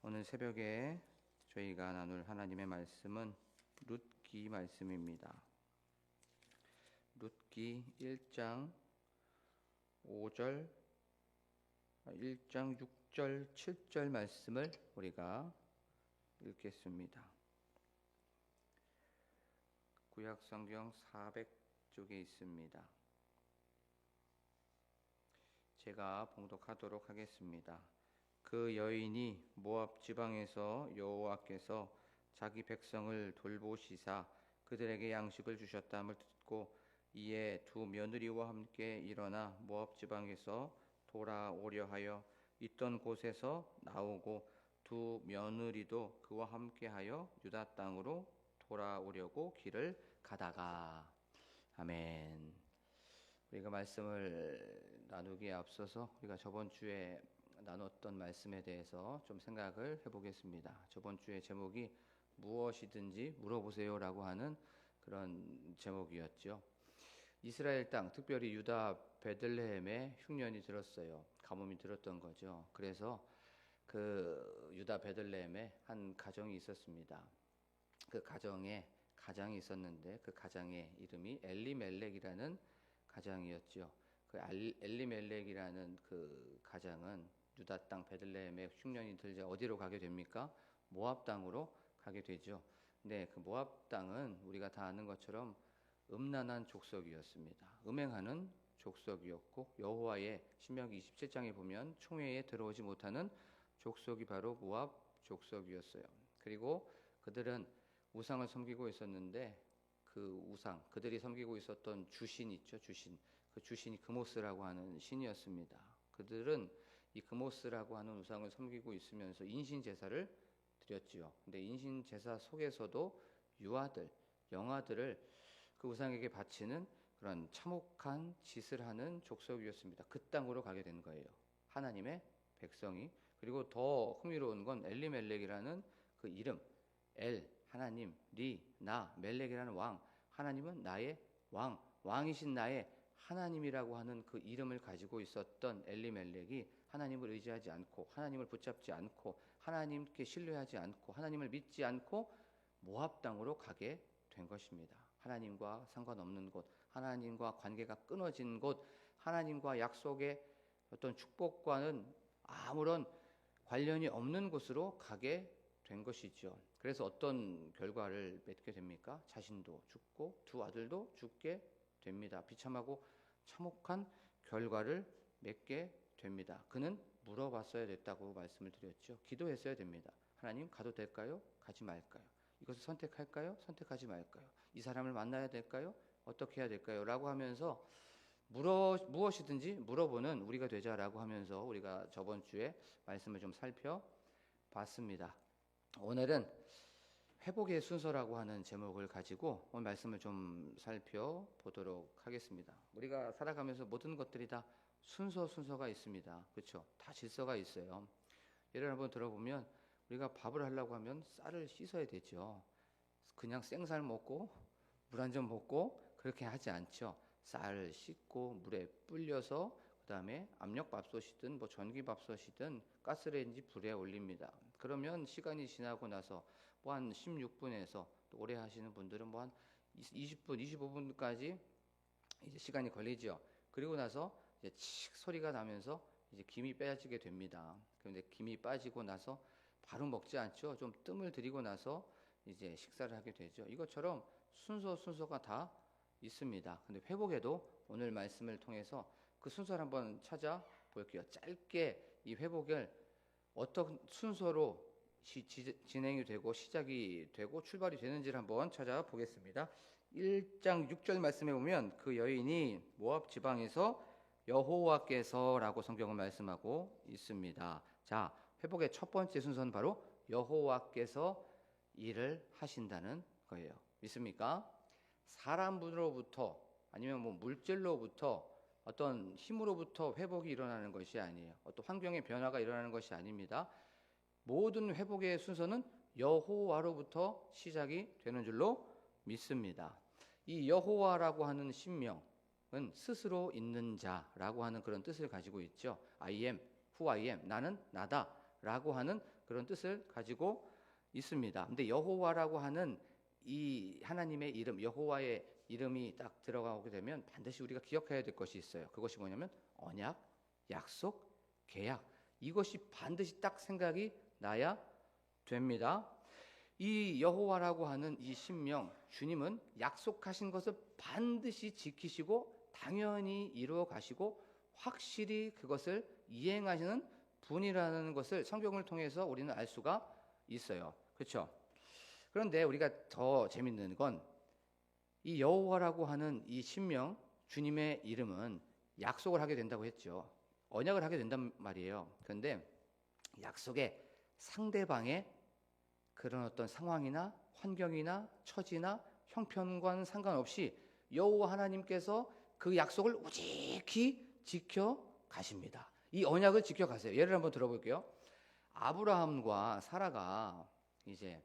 오늘 새벽에 저희가 나눌 하나님의 말씀은 룻기 말씀입니다. 룻기 1장 5절, 1장 6절, 7절 말씀을 우리가 읽겠습니다. 구약성경 400쪽에 있습니다. 제가 봉독하도록 하겠습니다. 그 여인이 모압 지방에서 여호와께서 자기 백성을 돌보시사 그들에게 양식을 주셨다함을 듣고 이에 두 며느리와 함께 일어나 모압 지방에서 돌아오려 하여 있던 곳에서 나오고 두 며느리도 그와 함께하여 유다 땅으로 돌아오려고 길을 가다가. 아멘. 우리가 말씀을 나누기에 앞서서 우리가 저번 주에 나눴던 말씀에 대해서 좀 생각을 해보겠습니다. 저번 주에 제목이 무엇이든지 물어보세요라고 하는 그런 제목이었죠. 이스라엘 땅, 특별히 유다 베들레헴에 흉년이 들었어요. 가뭄이 들었던 거죠. 그래서 그 유다 베들레헴에 한 가정이 있었습니다. 그 가정에 가장이 있었는데 그 가장의 이름이 엘리멜렉이라는 가장이었죠. 그 엘리멜렉이라는 그 가장은 유다 땅 베들레헴에 흉년이 들자 어디로 가게 됩니까? 모압 땅으로 가게 되죠. 근데 그 모압 땅은 우리가 다 아는 것처럼 음란한 족속이었습니다. 음행하는 족속이었고 여호와의 신명기 27장에 보면 총회에 들어오지 못하는 족속이 바로 모압 족속이었어요. 그리고 그들은 우상을 섬기고 있었는데 그 우상, 그들이 섬기고 있었던 주신 있죠, 주신. 그 주신이 그모스라고 하는 신이었습니다. 그들은 이 그모스라고 하는 우상을 섬기고 있으면서 인신 제사를 드렸지요. 근데 인신 제사 속에서도 유아들, 영아들을 그 우상에게 바치는 그런 참혹한 짓을 하는 족속이었습니다. 그 땅으로 가게 된 거예요. 하나님의 백성이. 그리고 더 흥미로운 건 엘리멜렉이라는 그 이름, 엘 하나님, 리 나 멜렉이라는 왕, 하나님은 나의 왕, 왕이신 나의 하나님이라고 하는 그 이름을 가지고 있었던 엘리멜렉이 하나님을 의지하지 않고 하나님을 붙잡지 않고 하나님께 신뢰하지 않고 하나님을 믿지 않고 모압 땅으로 가게 된 것입니다. 하나님과 상관없는 곳, 하나님과 관계가 끊어진 곳, 하나님과 약속의 어떤 축복과는 아무런 관련이 없는 곳으로 가게 된 것이죠. 그래서 어떤 결과를 맺게 됩니까? 자신도 죽고 두 아들도 죽게 됩니다. 비참하고 참혹한 결과를 맺게 됩니다. 그는 물어봤어야 됐다고 말씀을 드렸죠. 기도했어야 됩니다. 하나님, 가도 될까요? 가지 말까요? 이것을 선택할까요? 선택하지 말까요? 이 사람을 만나야 될까요? 어떻게 해야 될까요? 라고 하면서 무엇이든지 물어보는 우리가 되자라고 하면서 우리가 저번 주에 말씀을 좀 살펴봤습니다. 오늘은 회복의 순서라고 하는 제목을 가지고 오늘 말씀을 좀 살펴보도록 하겠습니다. 우리가 살아가면서 모든 것들이 다 순서가 있습니다. 그렇죠? 다 질서가 있어요. 예를 한번 들어보면 우리가 밥을 하려고 하면 쌀을 씻어야 되죠. 그냥 생쌀 먹고 물 한 잔 먹고 그렇게 하지 않죠. 쌀을 씻고 물에 불려서 그다음에 압력밥솥이든 뭐 전기밥솥이든 가스레인지 불에 올립니다. 그러면 시간이 지나고 나서 뭐 한 16분에서 또 오래 하시는 분들은 뭐 한 20분, 25분까지 이제 시간이 걸리죠. 그리고 나서 이제 칙 소리가 나면서 이제 김이 빠지게 됩니다. 그런데 김이 빠지고 나서 바로 먹지 않죠. 좀 뜸을 들이고 나서 이제 식사를 하게 되죠. 이것처럼 순서가 다 있습니다. 근데 회복에도 오늘 말씀을 통해서 그 순서를 한번 찾아볼게요. 짧게 이 회복을 어떤 순서로 진행이 되고 시작이 되고 출발이 되는지를 한번 찾아보겠습니다. 1장 6절 말씀에 보면 그 여인이 모압 지방에서 여호와께서라고 성경은 말씀하고 있습니다. 자, 회복의 첫 번째 순서는 바로 여호와께서 일을 하신다는 거예요. 믿습니까? 사람으로부터 아니면 뭐 물질로부터 어떤 힘으로부터 회복이 일어나는 것이 아니에요. 어떤 환경의 변화가 일어나는 것이 아닙니다. 모든 회복의 순서는 여호와로부터 시작이 되는 줄로 믿습니다. 이 여호와라고 하는 신명은 스스로 있는 자라고 하는 그런 뜻을 가지고 있죠. I am, who I am, 나는 나다 라고 하는 그런 뜻을 가지고 있습니다. 근데 여호와라고 하는 이 하나님의 이름, 여호와의 이름이 딱 들어가게 되면 반드시 우리가 기억해야 될 것이 있어요. 그것이 뭐냐면 언약, 약속, 계약. 이것이 반드시 딱 생각이 나야 됩니다. 이 여호와라고 하는 이 신명, 주님은 약속하신 것을 반드시 지키시고 당연히 이루어 가시고 확실히 그것을 이행하시는 분이라는 것을 성경을 통해서 우리는 알 수가 있어요. 그렇죠? 그런데 우리가 더 재밌는 건 이 여호와라고 하는 이 신명, 주님의 이름은 약속을 하게 된다고 했죠. 언약을 하게 된단 말이에요. 그런데 약속의 상대방의 그런 어떤 상황이나 환경이나 처지나 형편과는 상관없이 여호와 하나님께서 그 약속을 우직히 지켜 가십니다. 이 언약을 지켜 가세요. 예를 한번 들어볼게요. 아브라함과 사라가 이제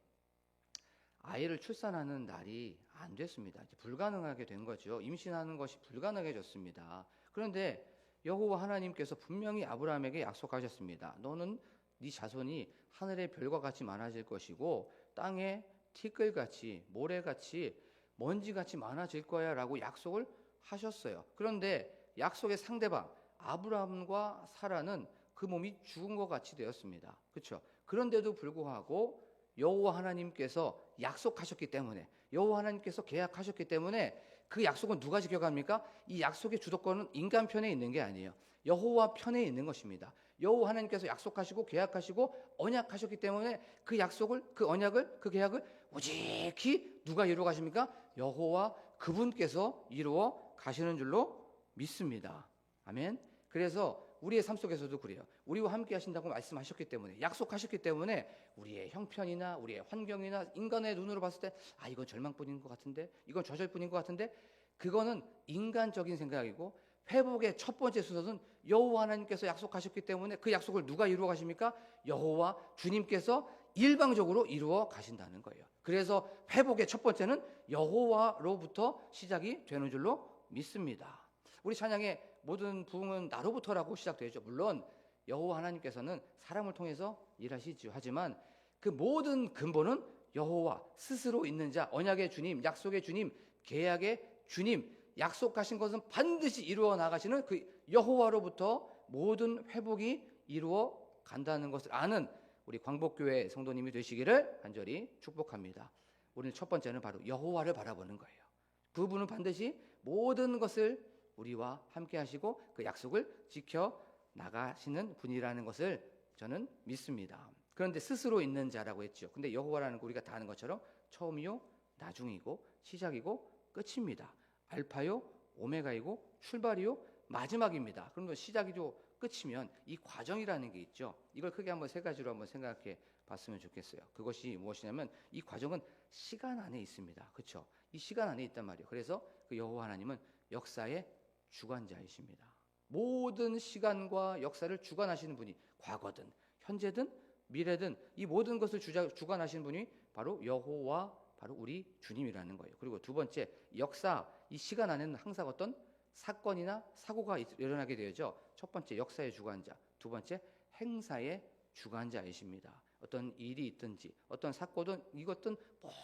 아이를 출산하는 날이 안 됐습니다. 이제 불가능하게 된 거죠. 임신하는 것이 불가능해졌습니다. 그런데 여호와 하나님께서 분명히 아브라함에게 약속하셨습니다. 너는 네 자손이 하늘의 별과 같이 많아질 것이고 땅에 티끌같이 모래같이 먼지같이 많아질 거야 라고 약속을 하셨어요. 그런데 약속의 상대방 아브라함과 사라는 그 몸이 죽은 것 같이 되었습니다. 그렇죠? 그런데도 불구하고 여호와 하나님께서 약속하셨기 때문에 여호와 하나님께서 계약하셨기 때문에 그 약속은 누가 지켜갑니까? 이 약속의 주도권은 인간 편에 있는 게 아니에요. 여호와 편에 있는 것입니다. 여호와 하나님께서 약속하시고 계약하시고 언약하셨기 때문에 그 약속을, 그 언약을, 그 계약을 오직히 누가 이루어 가십니까? 여호와 그분께서 이루어 가시는 줄로 믿습니다. 아멘. 그래서 우리의 삶 속에서도 그래요. 우리와 함께 하신다고 말씀하셨기 때문에, 약속하셨기 때문에 우리의 형편이나 우리의 환경이나 인간의 눈으로 봤을 때 이건 절망뿐인 것 같은데, 이건 좌절뿐인 것 같은데, 그거는 인간적인 생각이고 회복의 첫 번째 순서는 여호와 하나님께서 약속하셨기 때문에 그 약속을 누가 이루어 가십니까? 여호와 주님께서 일방적으로 이루어 가신다는 거예요. 그래서 회복의 첫 번째는 여호와로부터 시작이 되는 줄로 믿습니다. 우리 찬양의 모든 부흥은 나로부터라고 시작되죠. 물론 여호와 하나님께서는 사람을 통해서 일하시죠. 하지만 그 모든 근본은 여호와 스스로 있는 자, 언약의 주님, 약속의 주님, 계약의 주님, 약속하신 것은 반드시 이루어 나가시는 그 여호와로부터 모든 회복이 이루어 간다는 것을 아는 우리 광복교회 성도님이 되시기를 간절히 축복합니다. 오늘 첫 번째는 바로 여호와를 바라보는 거예요. 그분은 반드시 모든 것을 우리와 함께 하시고 그 약속을 지켜 나가시는 분이라는 것을 저는 믿습니다. 그런데 스스로 있는 자라고 했죠. 근데 여호와라는 거 우리가 다 아는 것처럼 처음이요, 나중이고 시작이고 끝입니다. 알파요, 오메가이고 출발이요, 마지막입니다. 그러면 시작이죠, 끝이면 이 과정이라는 게 있죠. 이걸 크게 한번 세 가지로 한번 생각해 봤으면 좋겠어요. 그것이 무엇이냐면 이 과정은 시간 안에 있습니다. 그렇죠? 이 시간 안에 있단 말이에요. 그래서 그 여호와 하나님은 역사의 주관자이십니다. 모든 시간과 역사를 주관하시는 분이 과거든 현재든 미래든 이 모든 것을 주관하시는 분이 바로 여호와, 바로 우리 주님이라는 거예요. 그리고 두 번째, 역사, 이 시간 안에는 항상 어떤 사건이나 사고가 일어나게 되죠. 첫 번째, 역사의 주관자. 두 번째, 행사의 주관자이십니다. 어떤 일이 있든지 어떤 사건든 이것든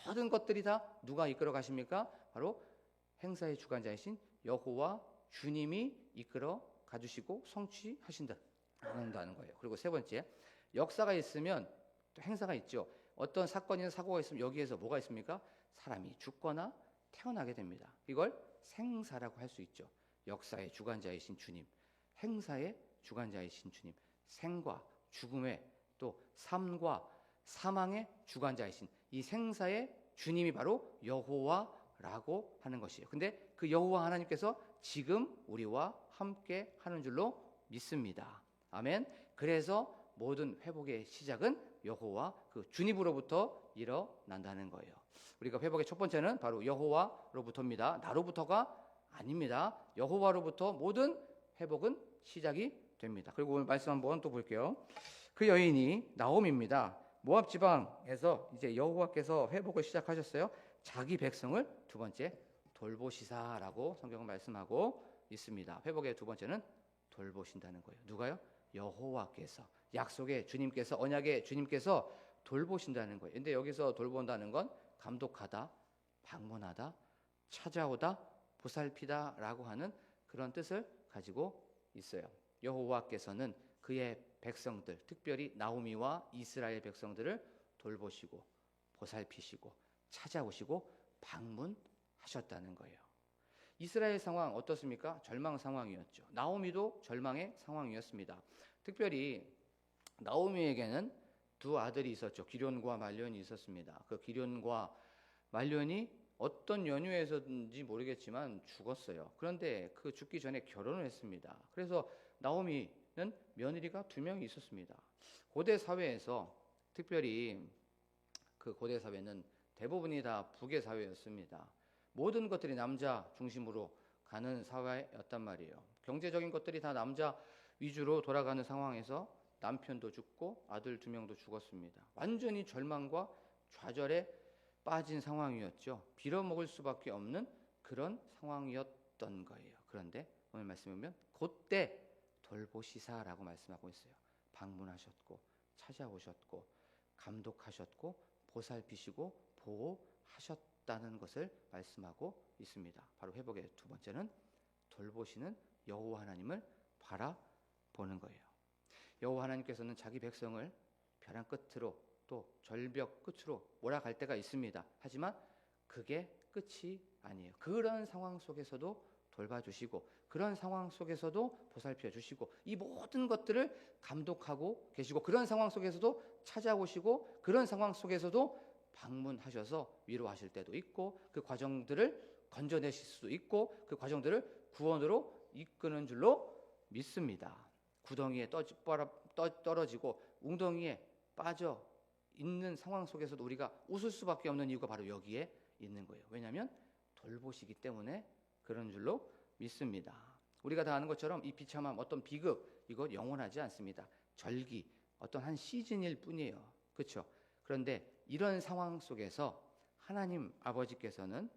모든 것들이 다 누가 이끌어 가십니까? 바로 행사의 주관자이신 여호와 주님이 이끌어 가주시고 성취하신다는 거예요. 그리고 세 번째, 역사가 있으면 또 행사가 있죠. 어떤 사건이나 사고가 있으면 여기에서 뭐가 있습니까? 사람이 죽거나 태어나게 됩니다. 이걸 생사라고 할 수 있죠. 역사의 주관자이신 주님, 행사의 주관자이신 주님, 생과 죽음의 또 삶과 사망의 주관자이신 이 생사의 주님이 바로 여호와라고 하는 것이에요. 근데 그 여호와 하나님께서 지금 우리와 함께 하는 줄로 믿습니다. 아멘. 그래서 모든 회복의 시작은 여호와 그 주님으로부터 일어난다는 거예요. 우리가 회복의 첫 번째는 바로 여호와로부터입니다. 나로부터가 아닙니다. 여호와로부터 모든 회복은 시작이 됩니다. 그리고 오늘 말씀 한번 또 볼게요. 그 여인이 나옴입니다. 모압 지방에서 이제 여호와께서 회복을 시작하셨어요. 자기 백성을 두 번째 돌보시사라고 성경은 말씀하고 있습니다. 회복의 두 번째는 돌보신다는 거예요. 누가요? 여호와께서. 약속의 주님께서, 언약의 주님께서 돌보신다는 거예요. 근데 여기서 돌본다는 건 감독하다, 방문하다, 찾아오다, 보살피다 라고 하는 그런 뜻을 가지고 있어요. 여호와께서는 그의 백성들, 특별히 나오미와 이스라엘 백성들을 돌보시고 보살피시고 찾아오시고 방문하셨다는 거예요. 이스라엘 상황 어떻습니까? 절망 상황이었죠. 나오미도 절망의 상황이었습니다. 특별히 나오미에게는 두 아들이 있었죠. 기럨과 말론이 있었습니다. 그 기럨과 말론이 어떤 연유에서인지 모르겠지만 죽었어요. 그런데 그 죽기 전에 결혼을 했습니다. 그래서 나오미는 며느리가 2명이 있었습니다. 고대 사회에서, 특별히 그 고대 사회는 대부분이 다 북의 사회였습니다. 모든 것들이 남자 중심으로 가는 사회였단 말이에요. 경제적인 것들이 다 남자 위주로 돌아가는 상황에서 남편도 죽고 아들 2명도 죽었습니다. 완전히 절망과 좌절에 빠진 상황이었죠. 빌어먹을 수밖에 없는 그런 상황이었던 거예요. 그런데 오늘 말씀에 보면 그때 돌보시사라고 말씀하고 있어요. 방문하셨고 찾아오셨고 감독하셨고 보살피시고 보호하셨다는 것을 말씀하고 있습니다. 바로 회복의 두 번째는 돌보시는 여호와 하나님을 바라보는 거예요. 여호와 하나님께서는 자기 백성을 벼랑 끝으로 또 절벽 끝으로 몰아갈 때가 있습니다. 하지만 그게 끝이 아니에요. 그런 상황 속에서도 돌봐주시고 그런 상황 속에서도 보살펴 주시고 이 모든 것들을 감독하고 계시고 그런 상황 속에서도 찾아오시고 그런 상황 속에서도 방문하셔서 위로하실 때도 있고 그 과정들을 건져내실 수도 있고 그 과정들을 구원으로 이끄는 줄로 믿습니다. 구덩이에 떨어지고 웅덩이에 빠져 있는 상황 속에서도 우리가 웃을 수밖에 없는 이유가 바로 여기에 있는 거예요. 왜냐하면 돌보시기 때문에 그런 줄로 믿습니다. 우리가 다 아는 것처럼 이 비참함, 어떤 비극, 이거 영원하지 않습니다. 절기, 어떤 한 시즌일 뿐이에요. 그렇죠? 그런데 이런 상황 속에서 하나님 아버지께서는,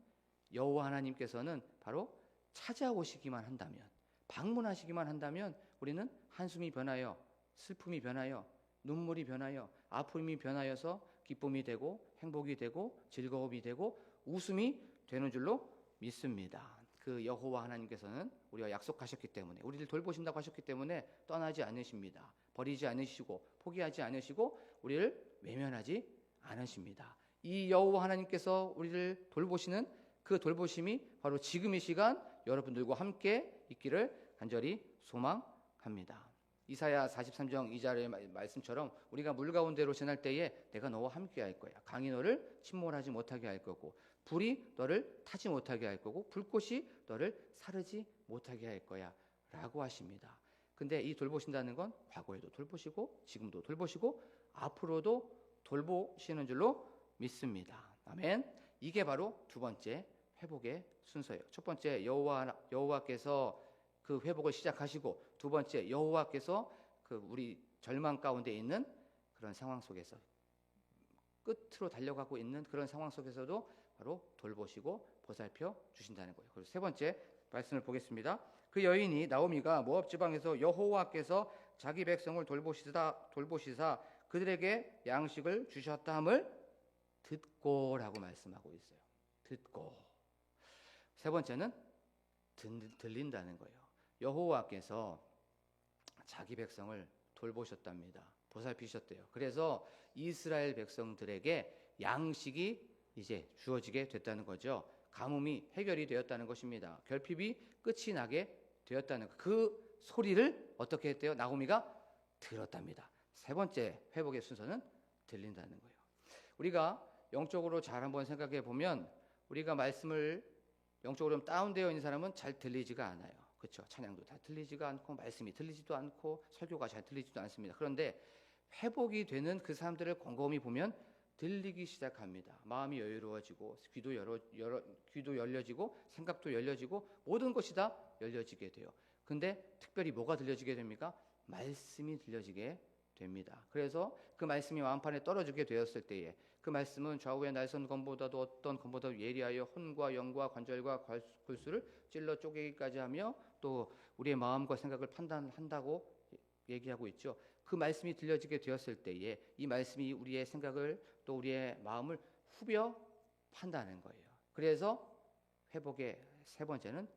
여호와 하나님께서는 바로 찾아오시기만 한다면, 방문하시기만 한다면 우리는 한숨이 변하여 슬픔이 변하여 눈물이 변하여 아픔이 변하여서 기쁨이 되고 행복이 되고 즐거움이 되고 웃음이 되는 줄로 믿습니다. 그 여호와 하나님께서는 우리와 약속하셨기 때문에, 우리를 돌보신다고 하셨기 때문에 떠나지 않으십니다. 버리지 않으시고 포기하지 않으시고 우리를 외면하지 않으십니다. 이 여호와 하나님께서 우리를 돌보시는 그 돌보심이 바로 지금 이 시간 여러분들과 함께 있기를 간절히 소망합니다. 이사야 43장 2절의 말씀처럼 우리가 물 가운데로 지날 때에 내가 너와 함께 할 거야. 강이 너를 침몰하지 못하게 할 거고 불이 너를 타지 못하게 할 거고 불꽃이 너를 사르지 못하게 할 거야 라고 하십니다. 근데 이 돌보신다는 건 과거에도 돌보시고 지금도 돌보시고 앞으로도 돌보시는 줄로 믿습니다. 아멘. 이게 바로 두 번째 회복의 순서예요. 첫 번째 여호와께서 그 회복을 시작하시고 두 번째 여호와께서 그 우리 절망 가운데 있는 그런 상황 속에서 끝으로 달려가고 있는 그런 상황 속에서도 바로 돌보시고 보살펴 주신다는 거예요. 그리고 세 번째 말씀을 보겠습니다. 그 여인이 나오미가 모압 지방에서 여호와께서 자기 백성을 돌보시사 그들에게 양식을 주셨다 함을 듣고라고 말씀하고 있어요. 듣고. 세 번째는 들린다는 거예요. 여호와께서 자기 백성을 돌보셨답니다. 보살피셨대요. 그래서 이스라엘 백성들에게 양식이 이제 주어지게 됐다는 거죠. 가뭄이 해결이 되었다는 것입니다. 결핍이 끝이 나게 되었다는 그 소리를 어떻게 했대요? 나오미가 들었답니다. 세 번째 회복의 순서는 들린다는 거예요. 우리가 영적으로 잘 한번 생각해 보면 우리가 말씀을 영적으로 좀 다운되어 있는 사람은 잘 들리지가 않아요. 그렇죠? 찬양도 잘 들리지가 않고 말씀이 들리지도 않고 설교가 잘 들리지도 않습니다. 그런데 회복이 되는 그 사람들을 곰곰이 보면 들리기 시작합니다. 마음이 여유로워지고 귀도 열려지고 생각도 열려지고 모든 것이 다 열려지게 돼요. 근데 특별히 뭐가 들려지게 됩니까? 말씀이 들려지게 됩니다. 그래서 그 말씀이 마음판에 떨어지게 되었을 때에 그 말씀은 좌우의 날선 검보다도 어떤 검보다도 예리하여 혼과 영과 관절과 골수를 찔러 쪼개기까지 하며 또 우리의 마음과 생각을 판단한다고 얘기하고 있죠. 그 말씀이 들려지게 되었을 때에 이 말씀이 우리의 생각을 또 우리의 마음을 후벼 판다는 거예요. 그래서 회복의 세 번째는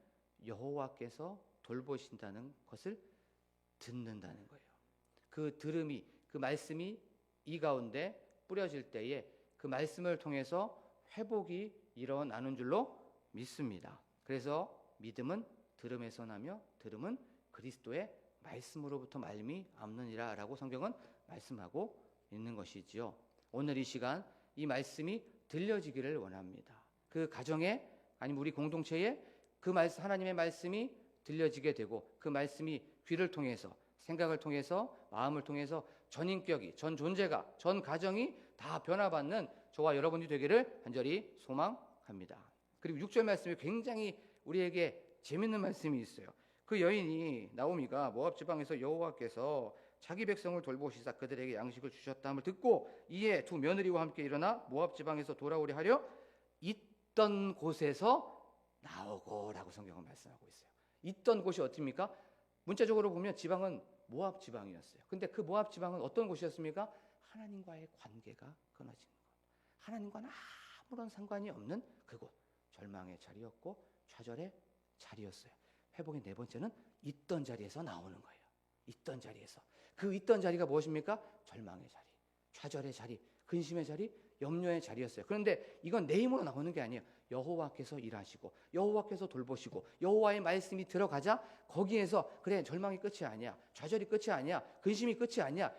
여호와께서 돌보신다는 것을 듣는다는 거예요. 그 들음이, 그 말씀이 이 가운데 뿌려질 때에 그 말씀을 통해서 회복이 일어나는 줄로 믿습니다. 그래서 믿음은 들음에서 나며 들음은 그리스도의 말씀으로부터 말미암느니라 라고 성경은 말씀하고 있는 것이지요. 오늘 이 시간 이 말씀이 들려지기를 원합니다. 그 가정에 아니면 우리 공동체에 그 말씀, 하나님의 말씀이 들려지게 되고 그 말씀이 귀를 통해서 생각을 통해서 마음을 통해서 전 인격이, 전 존재가, 전 가정이 다 변화받는 저와 여러분이 되기를 간절히 소망합니다. 그리고 6절 말씀이 굉장히 우리에게 재밌는 말씀이 있어요. 그 여인이 나오미가 모압 지방에서 여호와께서 자기 백성을 돌보시사 그들에게 양식을 주셨다함을 듣고 이에 두 며느리와 함께 일어나 모압 지방에서 돌아오려 하려 있던 곳에서 나오고라고 성경은 말씀하고 있어요. 있던 곳이 어디입니까? 문자적으로 보면 지방은 모압 지방이었어요. 근데 그 모압 지방은 어떤 곳이었습니까? 하나님과의 관계가 끊어진 곳. 하나님과는 아무런 상관이 없는 그곳. 절망의 자리였고 좌절의 자리였어요. 회복의 네 번째는 있던 자리에서 나오는 거예요. 있던 자리에서. 그 있던 자리가 무엇입니까? 절망의 자리, 좌절의 자리, 근심의 자리, 염려의 자리였어요. 그런데 이건 내 힘으로 나오는 게 아니에요. 여호와께서 일하시고 여호와께서 돌보시고 여호와의 말씀이 들어가자 거기에서 그래 절망이 끝이 아니야, 좌절이 끝이 아니야, 근심이 끝이 아니야,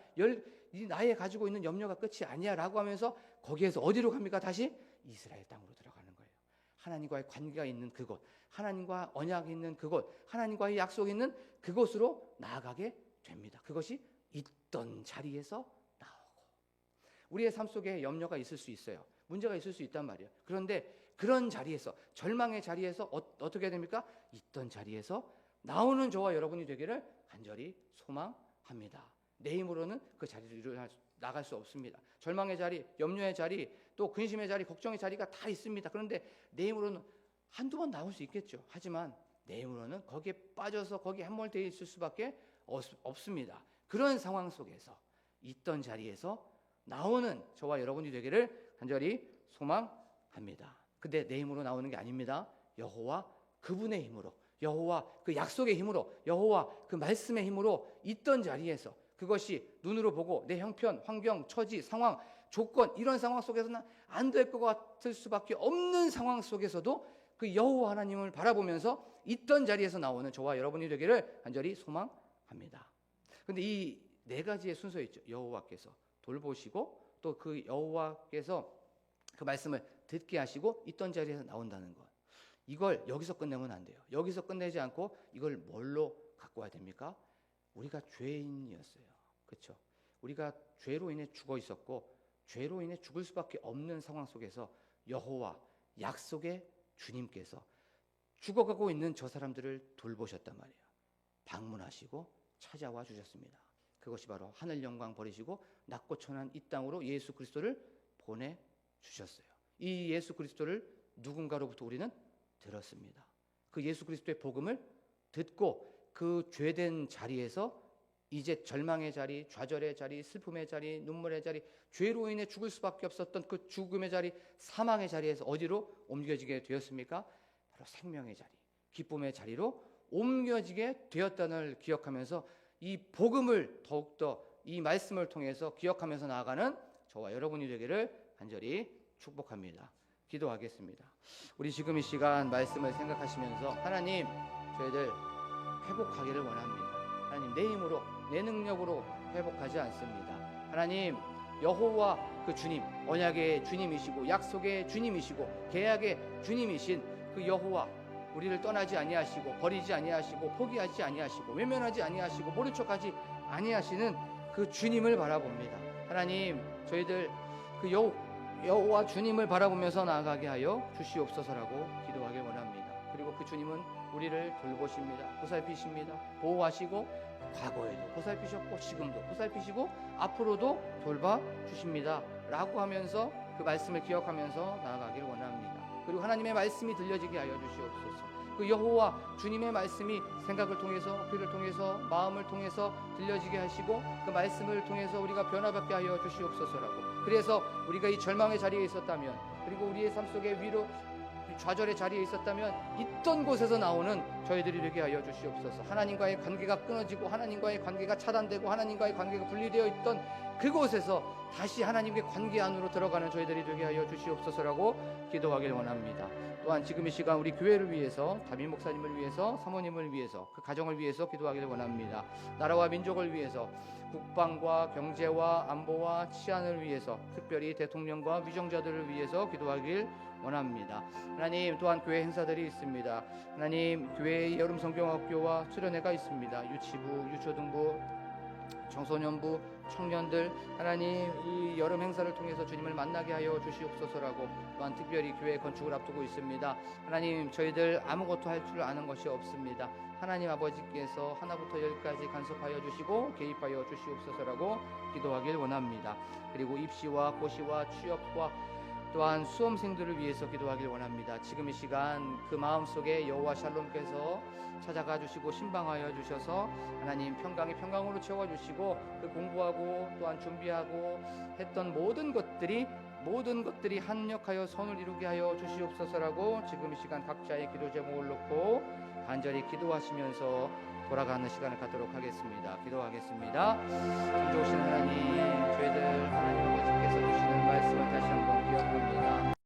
나의 가지고 있는 염려가 끝이 아니야 라고 하면서 거기에서 어디로 갑니까? 다시 이스라엘 땅으로 들어가는 거예요. 하나님과의 관계가 있는 그곳, 하나님과 언약이 있는 그곳, 하나님과의 약속이 있는 그곳으로 나아가게 됩니다. 그것이 있던 자리에서 나오고. 우리의 삶 속에 염려가 있을 수 있어요. 문제가 있을 수 있단 말이에요. 그런데 그런 자리에서, 절망의 자리에서 어떻게 됩니까? 있던 자리에서 나오는 저와 여러분이 되기를 간절히 소망합니다. 내 힘으로는 그 자리를 나갈 수 없습니다. 절망의 자리, 염려의 자리, 또 근심의 자리, 걱정의 자리가 다 있습니다. 그런데 내 힘으로는 한두 번 나올 수 있겠죠. 하지만 내 힘으로는 거기에 빠져서 거기에 함몰되어 있을 수밖에 없습니다. 그런 상황 속에서 있던 자리에서 나오는 저와 여러분이 되기를 간절히 소망합니다. 근데 내 힘으로 나오는 게 아닙니다. 여호와 그분의 힘으로, 여호와 그 약속의 힘으로, 여호와 그 말씀의 힘으로 있던 자리에서 그것이 눈으로 보고 내 형편, 환경, 처지, 상황, 조건 이런 상황 속에서는 안 될 것 같을 수밖에 없는 상황 속에서도 그 여호와 하나님을 바라보면서 있던 자리에서 나오는 저와 여러분이 되기를 간절히 소망합니다. 근데 이 네 가지의 순서 있죠. 여호와께서 돌보시고 또 그 여호와께서 그 말씀을 듣게 하시고 있던 자리에서 나온다는 것. 이걸 여기서 끝내면 안 돼요. 여기서 끝내지 않고 이걸 뭘로 갖고 와야 됩니까? 우리가 죄인이었어요. 그렇죠? 우리가 죄로 인해 죽어 있었고 죄로 인해 죽을 수밖에 없는 상황 속에서 여호와 약속의 주님께서 죽어가고 있는 저 사람들을 돌보셨단 말이에요. 방문하시고 찾아와 주셨습니다. 그것이 바로 하늘 영광 버리시고 낮고 천한 이 땅으로 예수 그리스도를 보내주셨어요. 이 예수 그리스도를 누군가로부터 우리는 들었습니다. 그 예수 그리스도의 복음을 듣고 그 죄된 자리에서 이제 절망의 자리, 좌절의 자리, 슬픔의 자리, 눈물의 자리, 죄로 인해 죽을 수밖에 없었던 그 죽음의 자리, 사망의 자리에서 어디로 옮겨지게 되었습니까? 바로 생명의 자리, 기쁨의 자리로 옮겨지게 되었다는 걸 기억하면서 이 복음을 더욱더 이 말씀을 통해서 기억하면서 나아가는 저와 여러분이 되기를 간절히 축복합니다. 기도하겠습니다. 우리 지금 이 시간 말씀을 생각하시면서 하나님, 저희들 회복하기를 원합니다. 하나님, 내 힘으로 내 능력으로 회복하지 않습니다. 하나님, 여호와 그 주님, 언약의 주님이시고 약속의 주님이시고 계약의 주님이신 그 여호와, 우리를 떠나지 아니하시고 버리지 아니하시고 포기하지 아니하시고 외면하지 아니하시고 모른 척하지 아니하시는 그 주님을 바라봅니다. 하나님, 저희들 그 여호와 주님을 바라보면서 나아가게 하여 주시옵소서라고 기도하기 원합니다. 그리고 그 주님은 우리를 돌보십니다. 보살피십니다. 보호하시고 과거에도 보살피셨고 지금도 보살피시고 앞으로도 돌봐주십니다 라고 하면서 그 말씀을 기억하면서 나아가기를 원합니다. 그리고 하나님의 말씀이 들려지게 하여 주시옵소서. 그 여호와 주님의 말씀이 생각을 통해서, 귀를 통해서, 마음을 통해서 들려지게 하시고 그 말씀을 통해서 우리가 변화받게 하여 주시옵소서라고. 그래서 우리가 이 절망의 자리에 있었다면, 그리고 우리의 삶 속에 위로 좌절의 자리에 있었다면 있던 곳에서 나오는 저희들이 되게 하여 주시옵소서. 하나님과의 관계가 끊어지고 하나님과의 관계가 차단되고 하나님과의 관계가 분리되어 있던 그곳에서 다시 하나님의 관계 안으로 들어가는 저희들이 되게 하여 주시옵소서라고 기도하길 원합니다. 또한 지금 이 시간 우리 교회를 위해서, 담임 목사님을 위해서, 사모님을 위해서, 그 가정을 위해서 기도하길 원합니다. 나라와 민족을 위해서, 국방과 경제와 안보와 치안을 위해서, 특별히 대통령과 위정자들을 위해서 기도하길 원합니다. 하나님, 또한 교회 행사들이 있습니다. 하나님, 교회의 여름 성경학교와 수련회가 있습니다. 유치부, 유초등부, 청소년부, 청년들, 하나님 이 여름 행사를 통해서 주님을 만나게 하여 주시옵소서라고. 또한 특별히 교회 건축을 앞두고 있습니다. 하나님, 저희들 아무것도 할 줄 아는 것이 없습니다. 하나님 아버지께서 하나부터 열까지 간섭하여 주시고 개입하여 주시옵소서라고 기도하길 원합니다. 그리고 입시와 고시와 취업과 또한 수험생들을 위해서 기도하길 원합니다. 지금 이 시간 그 마음속에 여호와 샬롬께서 찾아가 주시고 신방하여 주셔서 하나님 평강이 평강으로 채워주시고 그 공부하고 또한 준비하고 했던 모든 것들이 합력하여 선을 이루게 하여 주시옵소서라고 지금 이 시간 각자의 기도 제목을 놓고 간절히 기도하시면서 돌아가는 시간을 갖도록 하겠습니다. 기도하겠습니다. 참 좋으신 하나님, 저희들 하나님 아버지께서 주시는 말씀을 다시 한번 기억합니다.